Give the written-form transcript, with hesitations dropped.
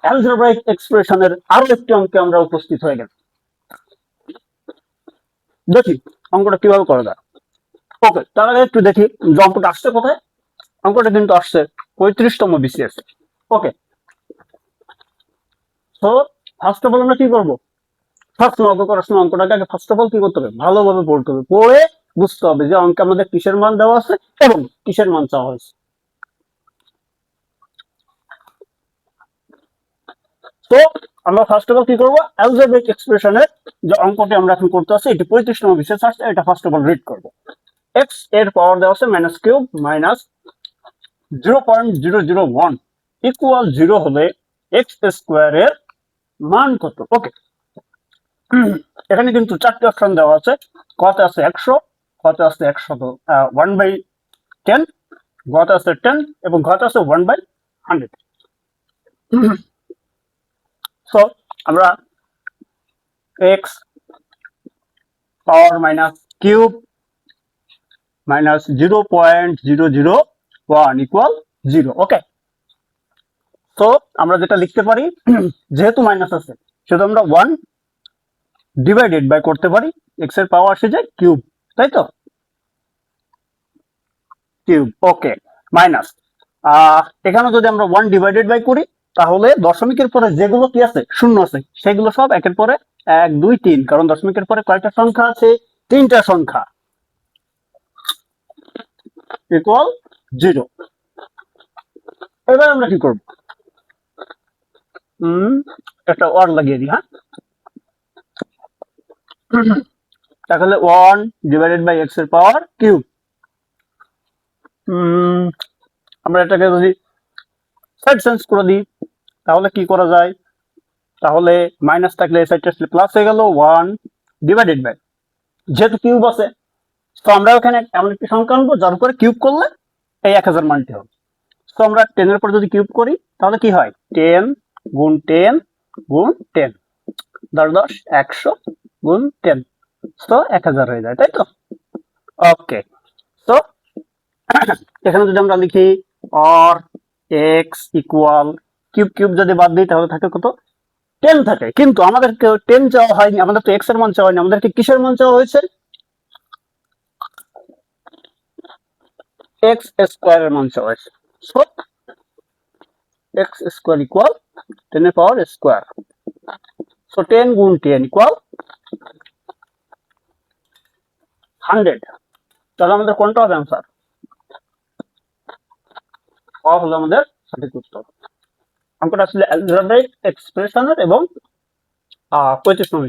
Algebraic এক্সপ্রেশনের আরো একটি অঙ্কে আমরা উপস্থিত হয়ে গেছি। দেখি অঙ্কটা কিভাবে করা যায়। ওকে, তার আগে একটু দেখি যে অঙ্কটা আসছে কোথায়। অঙ্কটা কিন্তু আসছে 35তম বিসিএস। ওকে, তো ফার্স্ট অফ অল আমরা কি করবো, ফার্স্ট অঙ্ক করার সময় অঙ্কটাকে আগে ফার্স্ট অফ অল কি করতে হবে, ভালোভাবে পড়তে হবে, পড়ে বুঝতে হবে যে অঙ্কে আমাদের কিসের মান দেওয়া আছে এবং কিসের মান চাওয়া হয়েছে। তো আমরা ফার্স্ট অফ অল কি করবো, অ্যালজেব্রিক এক্সপ্রেশনের যে অঙ্কটি আমরা এখন করতে আসছি এটি 35তম বিসিএস আসছে, এটা ফার্স্ট অফ অল রিড করবো। এক্স এর পাওয়ার দেওয়া আছে মাইনাস কিউব মাইনাস 0.001 ইকুয়াল 0 হলে এক্স স্কোয়ারের মান কত। ওকে, এখানে কিন্তু চারটি অপশন দেওয়া আছে, কত আছে 100, কত আছে 1/10, গত আছে 10 এবং গত আছে 1/100। সো আমরা x power minus cube minus 0.001 equal 0। ওকে, তো আমরা যেটা লিখতে পারি, যেহেতু মাইনাস আছে সেহেতু আমরা 1 ডিভাইডেড বাই করতে পারি, এক্স এর পাওয়ার আসে যায় কিউব, তাই তো, কিউব। ওকে, মাইনাস এখানে যদি আমরা 1 ডিভাইডেড বাই করি তাহলে দশমিকের পরে যেগুলো কি আছে শূন্য আছে সেগুলো সব একের পরে 1 2 3, কারণ দশমিকের পরে কয়টা সংখ্যা আছে, 3টা সংখ্যা, ইকুয়াল 0। এবার আমরা কি করব, একটা ওয়ার্ড লাগিয়ে দিই। হ্যাঁ, তাহলে 1 ডিভাইডেড বাই এক্স এর পাওয়ার কিউব। আমরা এটাকে যদি সাইড চেঞ্জ করে দিই তাহলে কি করা যায়, তাহলে মাইনাস থাকলে এই সাইডটা আসলে প্লাস হয়ে গেল 1 ডিভাইডেড বাই, যেহেতু কিউব আছে তো আমরা ওখানে এমন একটি সংখ্যা আনবো যার উপরে কিউব করলে এই 1000 মানটি হবে। তো আমরা 10 এর উপর যদি কিউব করি তাহলে কি হয়, 10 গুণ 10 গুণ 10, 10 10 100 গুণ 10, তো 1000 হয়ে যায়, তাই তো। ওকে, তো এখানে যদি আমরা লিখি or x equal cube cube যদি বাদ দিই তাহলে থাকে কত, 10 থাকে, কিন্তু আমাদেরকে 10 চাওয়া হয়নি, আমাদের তো এক্স এর মান চাওয়া হয়নি, আমাদেরকে কিসের মান চাওয়া হয়েছে, এক্স স্কোয়ারের মান চাওয়া হয়েছে। সো এক্স স্কোয়ার ইকুয়াল 10 এর পাওয়ার স্কোয়ার, সো 10 গুণ 10 ইকুয়াল 100। তাহলে আমাদের কোনটা হবে অ্যান্সার, হলো আমাদের সঠিক উত্তর। অঙ্কটা আসলে অ্যালজেব্রাইক এক্সপ্রেশনের এবং 35 নম্বর